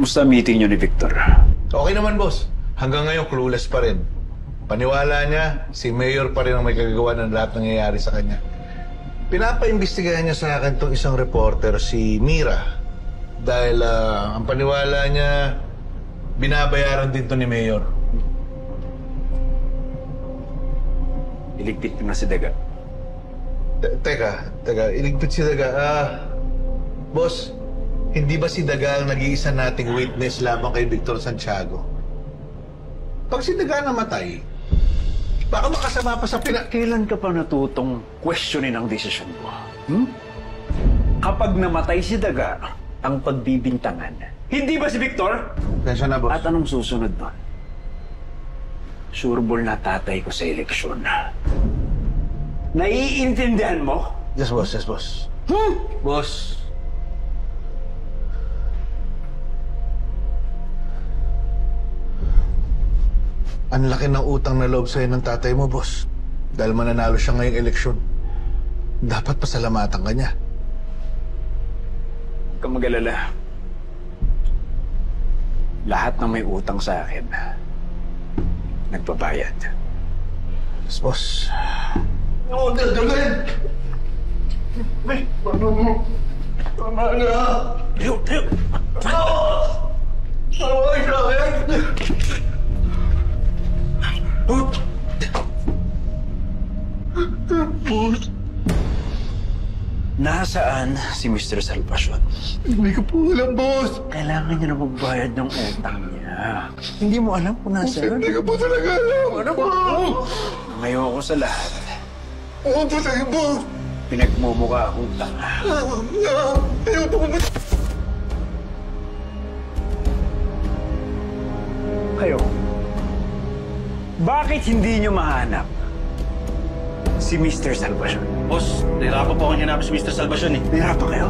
Kumusta meeting niyo ni Victor? Okay naman, boss. Hanggang ngayon, clueless pa rin. Paniwala niya, si Mayor pa rin ang may kagagawa ng lahat ng nangyayari sa kanya. Pinapaimbestigahan niya sa akin itong isang reporter, si Mira. Dahil ang paniwala niya, binabayaran din to ni Mayor. Iligpit mo na si Daga. Teka, iligpit si Daga. Boss, hindi ba si Daga ang nag-iisa nating witness lamang kay Victor Santiago? Pag si Daga namatay, baka makasama pa sa Kailan ka pa natutong questionin ang desisyon mo? Kapag namatay si Daga, ang pagbibintangan. Hindi ba si Victor? Pensya na, boss. At anong susunod doon? Sureball na tatay ko sa eleksyon. Naiintindihan mo? Yes, boss. Yes, boss. Boss. Ang laki ng utang na loob sa'yo ng tatay mo, boss. Dahil mananalo siya ngayong eleksyon. Dapat pasalamatan ka niya. Huwag kang mag-alala. Lahat ng may utang sa akin, nagbabayad. Yes, boss. Oo, dagdagan! May, paano mo? Tama na! Tayo! Tama kayo sa akin! Nasaan si Mr. Salvacion? Hindi ko po alam, boss. Kailangan niya na magbayad ng utang niya. Hindi mo alam kung nasaan? Hindi ko po talaga alam. Ano ba? Ngayon ako sa lahat. Oo po sa'yo, boss. Pinagmumukha akong tanga. Ayaw po ko. Kayo, bakit hindi niyo mahanap si Mr. Salvacion? Boss, nahirapan po akong hanapin si Mr. Salvacion eh. Nahirapan kayo?